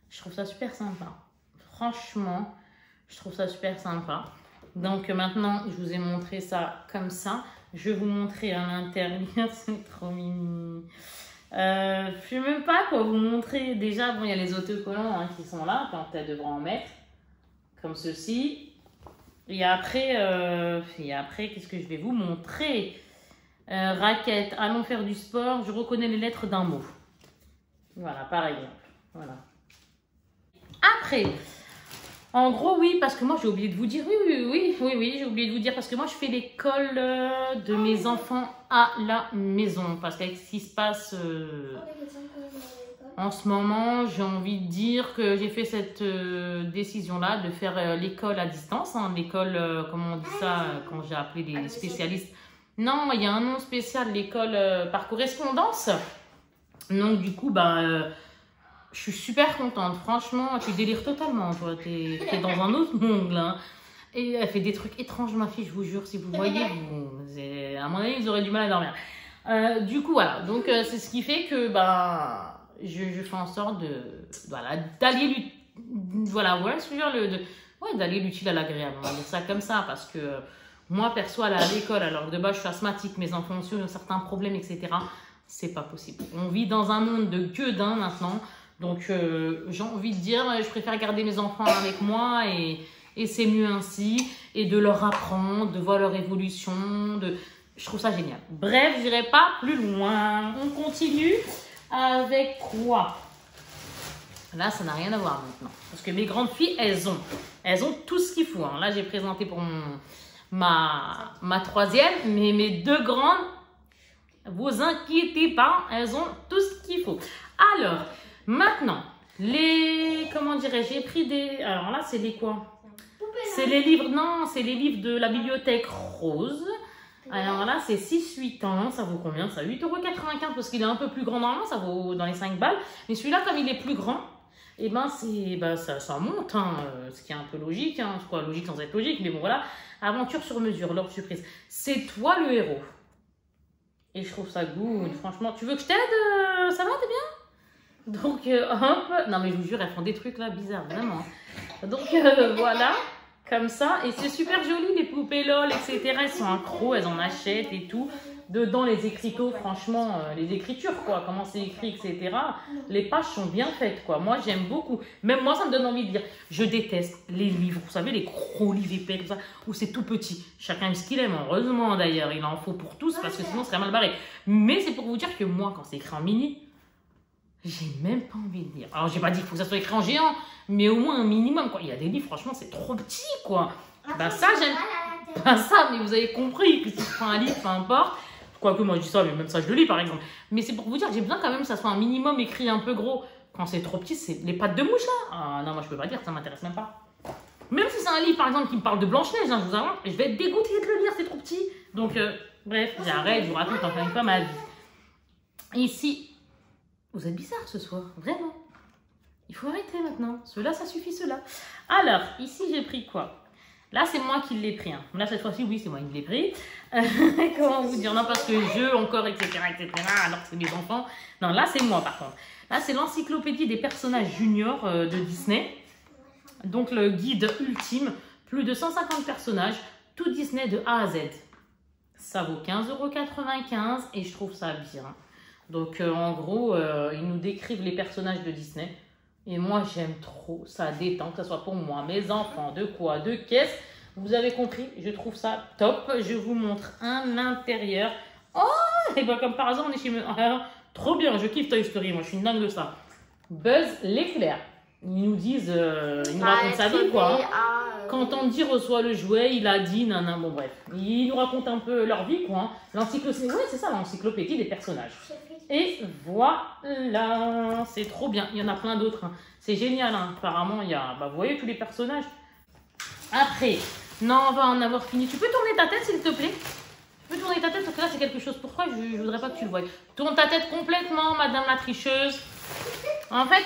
Je trouve ça super sympa. Franchement, je trouve ça super sympa. Donc maintenant, je vous ai montré ça comme ça. Je vais vous montrer à l'intérieur, c'est trop mimi. Je ne sais même pas quoi vous montrer. Déjà, bon, il y a les autocollants, hein, qui sont là, quand elle devra en mettre, comme ceci. Et après, qu'est-ce que je vais vous montrer? Raquette, allons faire du sport, je reconnais les lettres d'un mot. Voilà, par exemple. Voilà. Après, en gros, oui, parce que moi, j'ai oublié de vous dire, oui, j'ai oublié de vous dire, parce que moi, je fais l'école de mes enfants à la maison, parce qu'avec ce qui se passe en ce moment, j'ai envie de dire que j'ai fait cette décision-là de faire l'école à distance, hein, l'école, comment on dit ça, quand j'ai appelé des spécialistes. Non, il y a un nom spécial, l'école par correspondance. Donc, du coup, je suis super contente, franchement, tu délires totalement, toi, t'es dans un autre monde, là. Et elle fait des trucs étranges, ma fille, je vous jure, si vous voyez, à mon avis, vous aurez du mal à dormir. Du coup, voilà, donc c'est ce qui fait que, je fais en sorte d'allier, d'aller l'utile à l'agréable, on va dire ça comme ça, parce que moi, perso, aller à l'école, alors que de base, je suis asthmatique, mes enfants ont certains problèmes, etc., c'est pas possible. On vit dans un monde de gueudin maintenant. Donc, j'ai envie de dire, je préfère garder mes enfants avec moi et c'est mieux ainsi. Et de leur apprendre, de voir leur évolution. Je trouve ça génial. Bref, je n'irai pas plus loin. On continue avec quoi? Là, ça n'a rien à voir maintenant. Parce que mes grandes filles, elles ont tout ce qu'il faut. Hein. Là, j'ai présenté pour ma troisième, mais mes deux grandes, vous inquiétez pas, elles ont tout ce qu'il faut. Alors, maintenant, comment dirais-je, j'ai pris des... Alors là, c'est les quoi? C'est les livres, non, c'est les livres de la bibliothèque rose. Alors là, c'est 6-8 ans, ça vaut combien? Ça 8,95 € parce qu'il est un peu plus grand. Normalement, ça vaut dans les 5 balles. Mais celui-là, comme il est plus grand, et ben, ça monte, hein, ce qui est un peu logique, hein, quoi, logique sans être logique, mais bon voilà. Aventure sur mesure, Lord Surprise. C'est toi le héros. Et je trouve ça good, franchement. Tu veux que je t'aide? Ça va, t'es bien? Donc, hop. Non, mais je vous jure, elles font des trucs là bizarres, vraiment. Donc, voilà, comme ça. Et c'est super joli, les poupées LOL, etc. Elles sont accros, elles en achètent et tout. Dedans, les écriteaux, franchement, les écritures, quoi, comment c'est écrit, etc. Les pages sont bien faites, quoi. Moi, j'aime beaucoup. Même moi, ça me donne envie de dire. Je déteste les livres, vous savez, les gros livres épais, comme ça, où c'est tout petit. Chacun aime ce qu'il aime, heureusement, d'ailleurs. Il en faut pour tous, parce que sinon, ce serait mal barré. Mais c'est pour vous dire que moi, quand c'est écrit en mini, j'ai même pas envie de lire. Alors, j'ai pas dit qu'il faut que ça soit écrit en géant, mais au moins un minimum, quoi. Il y a des livres, franchement, c'est trop petit, quoi. Bah, ça, j'aime pas ça, mais vous avez compris que si je prends un livre, peu importe. Quoique moi je dis ça, mais même ça je le lis par exemple. Mais c'est pour vous dire que j'ai besoin quand même que ça soit un minimum écrit un peu gros. Quand c'est trop petit, c'est les pattes de mouche là. Ah non, moi je peux pas dire, ça m'intéresse même pas. Même si c'est un livre par exemple qui me parle de Blanche-Neige, hein, je vous avoue, je vais être dégoûtée de le lire, c'est trop petit. Donc bref, j'arrête, je vous raconte enfin une fois ma vie. Ici, vous êtes bizarre ce soir, vraiment. Il faut arrêter maintenant. Cela, ça suffit cela. Alors, ici j'ai pris quoi? Là, c'est moi qui l'ai pris. Hein. Là, cette fois-ci, oui, c'est moi qui l'ai pris. Comment vous dire? Non, parce que jeu, encore, etc., alors que c'est mes enfants. Non, là, c'est moi, par contre. Là, c'est l'encyclopédie des personnages juniors de Disney. Donc, le guide ultime. Plus de 150 personnages. Tout Disney de A à Z. Ça vaut 15,95 € et je trouve ça bien. Donc, en gros, ils nous décrivent les personnages de Disney. Et moi, j'aime trop, ça détend, que ce soit pour moi, mes enfants, de quoi, de qu'est-ce. Vous avez compris, je trouve ça top. Je vous montre un intérieur. Oh, et bien comme par hasard, on est chez... trop bien, je kiffe Toy Story, moi, je suis une dingue de ça. Buzz l'éclair. Ils nous disent, ils nous racontent sa vie, quoi. Quand Andy reçoit le jouet, il a dit, nan, bon bref. Ils nous racontent un peu leur vie, quoi. L'encyclopédie, ouais, c'est ça, l'encyclopédie des personnages. Et voilà, c'est trop bien. Il y en a plein d'autres. Hein. C'est génial. Hein. Apparemment, il y a, vous voyez tous les personnages. Après, non, on va en avoir fini. Tu peux tourner ta tête, s'il te plaît? Tu peux tourner ta tête parce que là, c'est quelque chose. Pourquoi je voudrais pas que tu le voies? Tourne ta tête complètement, madame la tricheuse. En fait,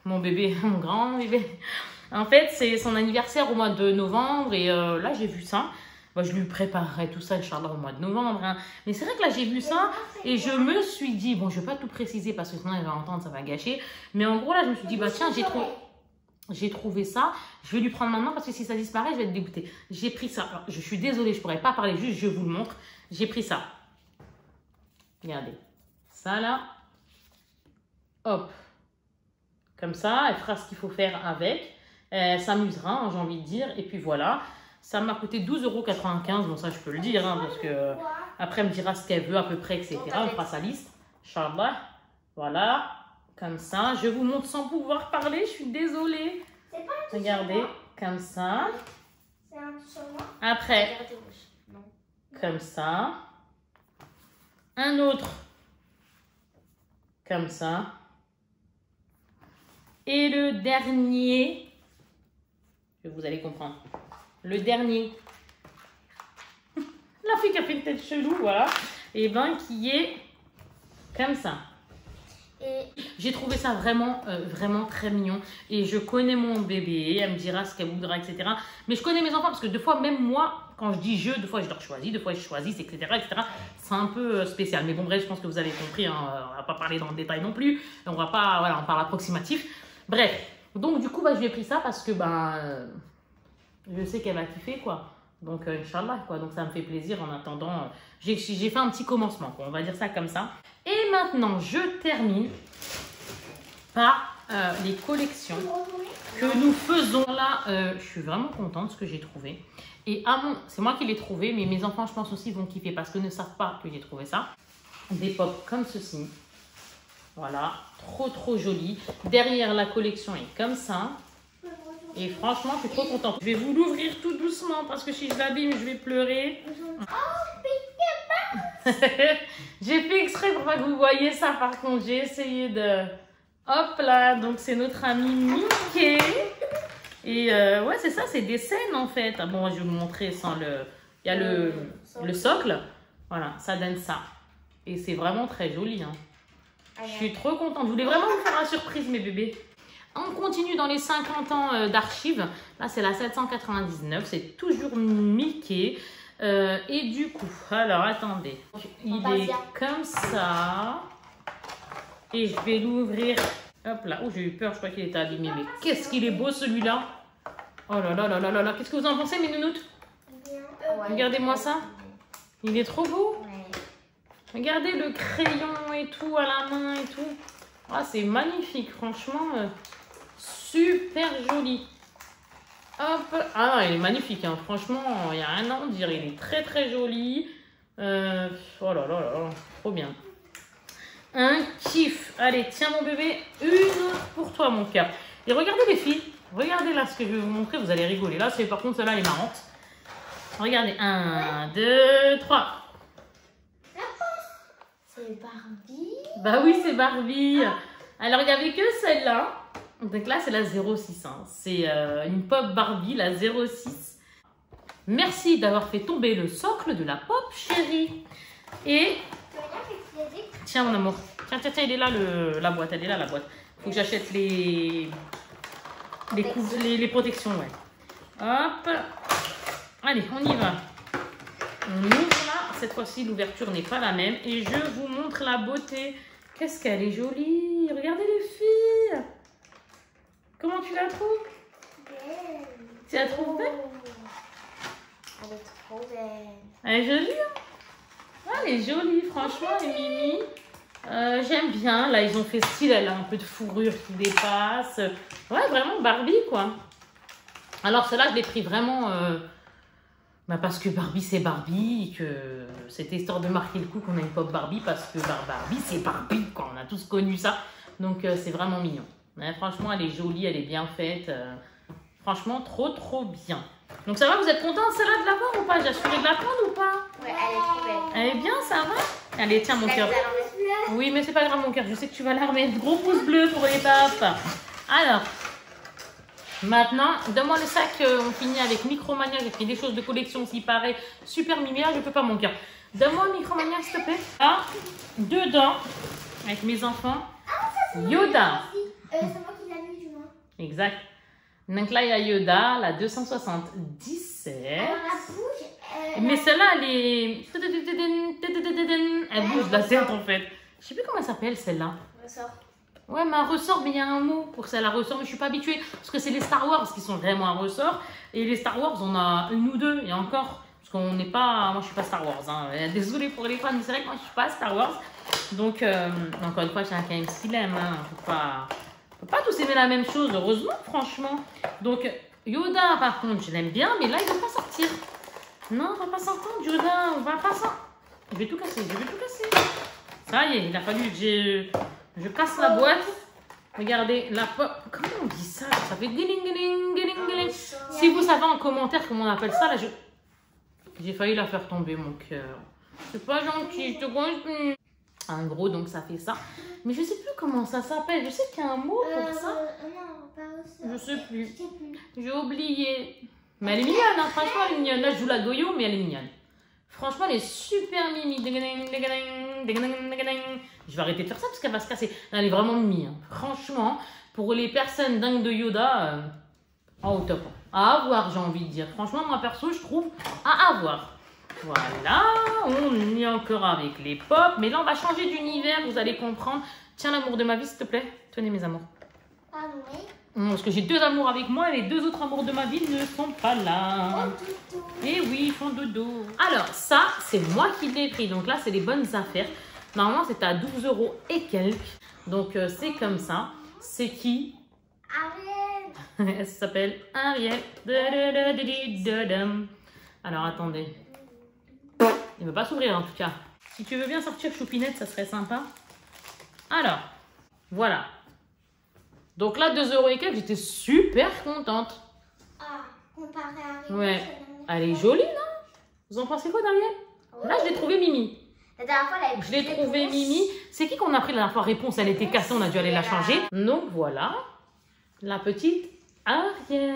mon bébé, mon grand bébé, en fait, c'est son anniversaire au mois de novembre. Et là, j'ai vu ça. Moi, je lui préparerai tout ça, Inch'Allah, au mois de novembre. Hein. Mais c'est vrai que là, j'ai vu ça et je me suis dit, bon, je ne vais pas tout préciser parce que sinon, elle va entendre, ça va gâcher. Mais en gros, là, je me suis dit, bah tiens, j'ai trouvé ça. Je vais lui prendre maintenant parce que si ça disparaît, je vais être dégoûtée. J'ai pris ça. Alors, je suis désolée, je ne pourrais pas parler, juste je vous le montre. J'ai pris ça. Regardez. Ça, là. Hop. Comme ça, elle fera ce qu'il faut faire avec. Elle s'amusera, hein, j'ai envie de dire. Et puis voilà. Ça m'a coûté 12,95 €. Bon, ça, je peux le dire, hein, parce que après, elle me dira ce qu'elle veut à peu près, etc. On fera sa liste. Inch'Allah. Voilà. Comme ça. Je vous montre sans pouvoir parler. Je suis désolée. Regardez. Comme ça. Après. Comme ça. Un autre. Comme ça. Et le dernier. Vous allez comprendre. Le dernier, la fille qui a fait une tête chelou, voilà, et ben qui est comme ça. J'ai trouvé ça vraiment, vraiment très mignon. Et je connais mon bébé, elle me dira ce qu'elle voudra, etc. Mais je connais mes enfants parce que deux fois, même moi, quand je dis jeu, deux fois je leur choisis, deux fois je choisis, etc. etc. C'est un peu spécial. Mais bon, bref, je pense que vous avez compris. Hein, on va pas parler dans le détail non plus. On va pas, voilà, on parle approximatif. Bref, donc du coup, bah, je lui ai pris ça parce que je sais qu'elle va kiffer, quoi. Donc, Inch'Allah, quoi. Donc, ça me fait plaisir en attendant. J'ai fait un petit commencement, quoi. On va dire ça comme ça. Et maintenant, je termine par les collections que nous faisons. Là, je suis vraiment contente de ce que j'ai trouvé. Et c'est moi qui l'ai trouvé, mais mes enfants, je pense aussi, vont kiffer parce qu'ils ne savent pas que j'ai trouvé ça. Des pop comme ceci. Voilà, trop joli. Derrière, la collection est comme ça. Et franchement, je suis trop contente. Je vais vous l'ouvrir tout doucement parce que si je l'abîme, je vais pleurer. J'ai fait exprès pour pas que vous voyez ça. Par contre, j'ai essayé de... Hop là, donc c'est notre ami Mickey. Et ouais, c'est ça, c'est des scènes en fait. Ah, bon, je vais vous montrer sans le... Il y a le socle. Voilà, ça donne ça. Et c'est vraiment très joli. Hein. Je suis trop contente. Je voulais vraiment vous faire la surprise, mes bébés. On continue dans les 50 ans d'archives. Là, c'est la 799. C'est toujours Mickey. Et du coup, alors attendez. Il est comme ça. Et je vais l'ouvrir. Hop là. Oh, j'ai eu peur. Je crois qu'il était abîmé. Mais qu'est-ce qu'il est beau celui-là. Oh là là là là là là. Qu'est-ce que vous en pensez, mes nounoutes? Regardez-moi ça. Il est trop beau. Regardez le crayon et tout à la main et tout. Ah, c'est magnifique. Franchement, super joli. Hop. Ah, il est magnifique. Hein. Franchement, il n'y a rien à en dire. Il est très joli. Oh là là là là. Trop bien. Un kiff. Allez, tiens mon bébé. Une autre pour toi, mon cœur. Et regardez les filles. Regardez là ce que je vais vous montrer. Vous allez rigoler. Là, par contre, celle-là, elle est marrante. Regardez. 1, 2, 3. C'est Barbie. Bah oui, c'est Barbie. Alors, il n'y avait que celle-là. Donc là, c'est la 06. Hein. C'est une pop Barbie, la 06. Merci d'avoir fait tomber le socle de la pop, chérie. Et... Tiens, mon amour. Tiens, il est là, la boîte. Elle est là, la boîte. Faut que j'achète les protections, ouais. Hop. Allez, on y va. On ouvre là. Cette fois-ci, l'ouverture n'est pas la même. Et je vous montre la beauté. Qu'est-ce qu'elle est jolie. Regardez les filles. Comment tu la trouves? Belle. Tu la trouves belle? Elle est trop belle. Elle est jolie, hein? Elle est jolie, franchement, les Mimi. J'aime bien. Là, ils ont fait style. Elle a un peu de fourrure qui dépasse. Ouais, vraiment Barbie, quoi. Alors, celle-là, je l'ai pris vraiment... parce que Barbie, c'est Barbie. Que c'était histoire de marquer le coup qu'on a une pop Barbie. Parce que Barbie, c'est Barbie, quoi. On a tous connu ça. Donc, c'est vraiment mignon. Ouais, franchement, elle est jolie. Elle est bien faite. Franchement, trop bien. Donc, ça va? Vous êtes contents, celle-là, de l'avoir ou pas? J'ai assuré de la prendre ou pas? Ouais, elle est trop belle. Elle est bien, ça va? Allez, tiens, mon cœur. Oui, mais c'est pas grave, mon cœur. Je sais que tu vas la remettre. Gros pouce bleu pour les papes. Alors, maintenant, donne-moi le sac. On finit avec Micromania. J'ai pris des choses de collection, s'il paraît. Super mimi. Je peux pas, mon cœur. Donne-moi Micromania, s'il te plaît. Là, dedans, avec mes enfants, Yoda. C'est moi qui l'ai mis, du moins. Exact. Donc là, il y a Yoda, la 277. Alors, la bouche, Mais celle-là, elle est... Elle bouge la tête, en fait. Je sais plus comment elle s'appelle, celle-là. Ressort. Ouais, mais un ressort, mais il y a un mot pour ça, la ressort. Mais je suis pas habituée, parce que c'est les Star Wars qui sont vraiment un ressort. Et les Star Wars, on a une ou deux, et encore. Parce qu'on n'est pas... Moi, je suis pas Star Wars. Hein. Désolée pour les fans, mais c'est vrai que moi, je suis pas Star Wars. Donc, encore une fois, chacun aime ce qu'il aime. Hein. On peut pas tous aimer la même chose, heureusement, franchement. Donc, Yoda, par contre, je l'aime bien, mais là, il ne va pas sortir. Non, on va pas s'entendre, Yoda, on va pas s'entendre. Je vais tout casser. Ça y est, il a fallu que je casse la boîte. Regardez, la pop. Comment on dit ça? Ça fait guiling, guiling, guiling, guiling. Si vous savez en commentaire comment on appelle ça, là, j'ai failli la faire tomber, mon cœur. C'est pas gentil, je te connais. En gros, donc ça fait ça. Mais je sais plus comment ça s'appelle. Je sais qu'il y a un mot pour ça. Non, pas ça. Je sais plus. J'ai oublié. Mais elle est mignonne, hein. Franchement, elle est mignonne. Là, je joue la goyo, mais elle est mignonne. Franchement, elle est super mimi. Je vais arrêter de faire ça parce qu'elle va se casser. Elle est vraiment mimi. Hein. Franchement, pour les personnes dingues de Yoda, au top. À avoir, j'ai envie de dire. Franchement, moi perso, je trouve à avoir. Voilà, on est encore avec les pop. Mais là, on va changer d'univers, vous allez comprendre. Tiens, l'amour de ma vie, s'il te plaît. Tenez, mes amours. Pardon, oui. Parce que j'ai deux amours avec moi et les deux autres amours de ma vie ne sont pas là. Oh, Et oui, ils font dodo. Alors, ça, c'est moi qui l'ai pris. Donc là, c'est les bonnes affaires. Normalement, c'était à 12 € et quelques. Donc, c'est comme ça. C'est qui? Ariel. Elle s'appelle Ariel. Alors, attendez. Il ne veut pas s'ouvrir en tout cas. Si tu veux bien sortir Choupinette, ça serait sympa. Alors, Voilà. Donc là, 2 € et quelques, j'étais super contente. Ah, comparé à Rémi, Ouais. c'est la même Elle est chose. jolie, non? Vous en pensez quoi, Dariel? Là, je l'ai trouvée Mimi. La dernière fois, elle avait Je l'ai trouvée Mimi. C'est qui qu'on a pris la dernière fois? Réponse, elle était cassée, on a dû aller la changer. Donc voilà, la petite Ariel.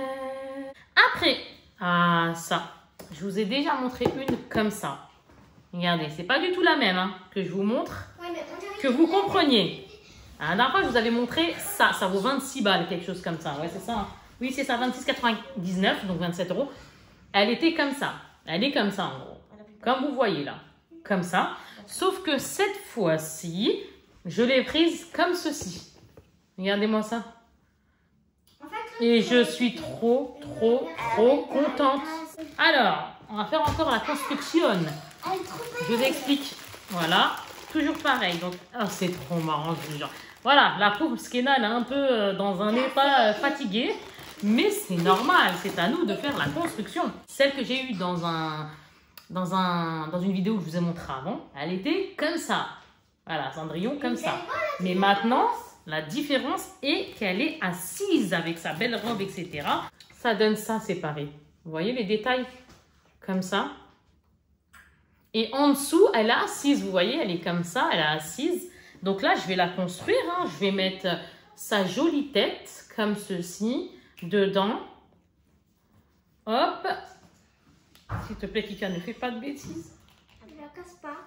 Après, ça, je vous ai déjà montré une comme ça. Regardez, c'est pas du tout la même hein, que je vous montre, Ouais, mais on dirait que vous compreniez. La dernière fois, je vous avais montré ça vaut 26 balles, quelque chose comme ça. Ouais, c'est ça. Hein. Oui, c'est ça, 26,99, donc 27 €. Elle était comme ça. Elle est comme ça, en gros. Comme vous voyez là. Comme ça. Sauf que cette fois-ci, je l'ai prise comme ceci. Regardez-moi ça. En fait, Et je suis trop contente. Alors, on va faire encore la construction. elle est trop belle. Je vous explique. Voilà. Toujours pareil. Donc, c'est trop marrant, ce genre. Voilà, la pauvre Skena, elle est un peu dans un état fatigué. Mais c'est normal, c'est à nous de faire la construction. Celle que j'ai eue dans une vidéo que je vous ai montré avant, elle était comme ça. Voilà, Cendrillon comme ça. Mais maintenant, la différence est qu'elle est assise avec sa belle robe, etc. Ça donne ça séparé. Vous voyez les détails? Comme ça. Et en dessous, elle est assise. Vous voyez, elle est comme ça, elle est assise. Donc là, je vais la construire. Hein. Je vais mettre sa jolie tête, comme ceci, dedans. Hop. S'il te plaît, Kika, ne fais pas de bêtises. Ne la casse pas.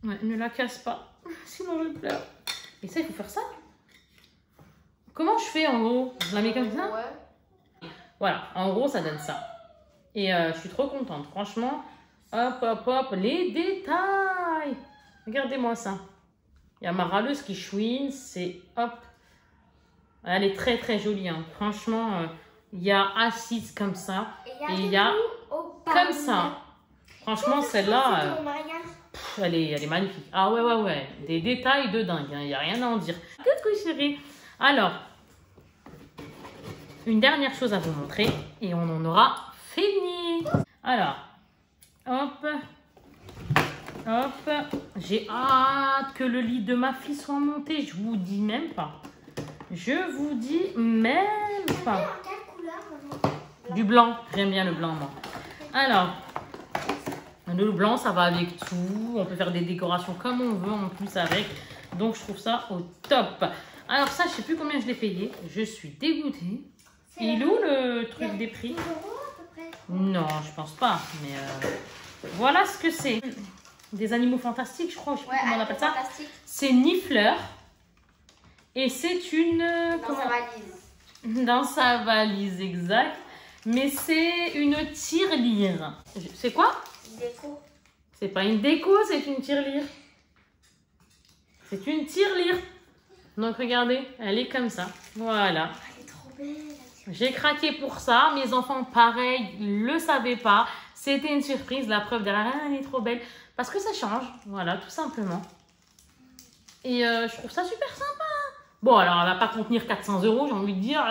Ouais, ne la casse pas. Sinon, je pleure. Et ça, il faut faire ça. Comment je fais en gros? Je la mets comme ça? Ouais. Voilà, en gros, ça donne ça. Et je suis trop contente. Franchement, hop, hop, hop, les détails. Regardez-moi ça. Il y a ma râleuse qui chouine. C'est hop. Elle est très jolie. Hein. Franchement, il y a assise comme ça. Et il y a comme ça. Franchement, celle-là, elle est magnifique. Ah ouais. Des détails de dingue. Il n'y a rien à en dire. Coucou chérie. Alors, une dernière chose à vous montrer. Et on en aura fini. Alors, hop. Hop. J'ai hâte que le lit de ma fille soit monté. Je vous dis même pas. Je vous dis même pas. Quelle couleur? Du blanc. J'aime bien le blanc, moi. Alors, le blanc, ça va avec tout. On peut faire des décorations comme on veut en plus avec. Donc, je trouve ça au top. Alors ça, je sais plus combien je l'ai payé. Je suis dégoûtée. Il est où le truc des prix? 10 € à peu près. Non, je pense pas. Mais voilà ce que c'est. Des animaux fantastiques, je crois. Je sais plus comment on appelle ça. Fantastique. C'est Niffler. Et c'est une... Dans sa valise. Dans sa valise, exact. Mais c'est une tirelire. C'est quoi? Déco. C'est pas une déco, c'est une tirelire. C'est une tirelire. Donc regardez, elle est comme ça. Voilà. Elle est trop belle. J'ai craqué pour ça. Mes enfants, pareil, le savaient pas. C'était une surprise. La preuve derrière, elle est trop belle. Parce que ça change. Voilà, tout simplement. Et je trouve ça super sympa. Bon, alors, elle va pas contenir 400 €, j'ai envie de dire.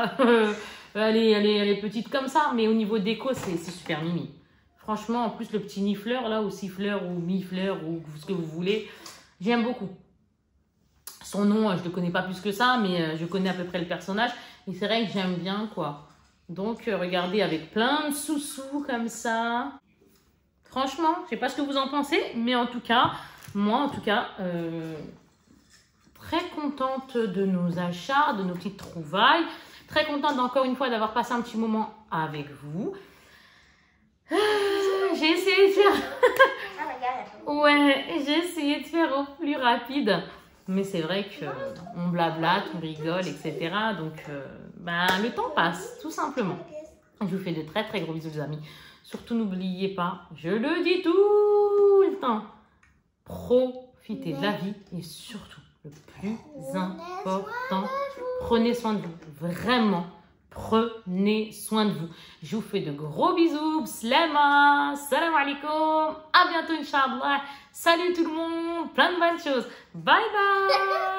Elle est petite comme ça. Mais au niveau déco, c'est super mimi. Franchement, en plus, le petit nifleur, là, ou siffleur, ou mi-fleur, ou ce que vous voulez, j'aime beaucoup. Son nom, je ne le connais pas plus que ça, mais je connais à peu près le personnage. Et c'est vrai que j'aime bien, quoi. Donc, regardez, avec plein de sous-sous comme ça. Franchement, je ne sais pas ce que vous en pensez, mais en tout cas, moi, très contente de nos achats, de nos petites trouvailles. Très contente, encore une fois, d'avoir passé un petit moment avec vous. J'ai essayé de faire... Ah, regarde, Ouais, j'ai essayé de faire au plus rapide. Mais c'est vrai qu'on blablate, on rigole, etc. Donc, le temps passe, tout simplement. Je vous fais de très gros bisous, les amis. Surtout, n'oubliez pas, je le dis tout le temps, profitez de la vie et surtout, le plus important, prenez soin de vous. Vraiment, prenez soin de vous. Je vous fais de gros bisous. Slama, salam alaikum. À bientôt, Inch'Allah. Salut tout le monde. Plein de bonnes choses. Bye bye.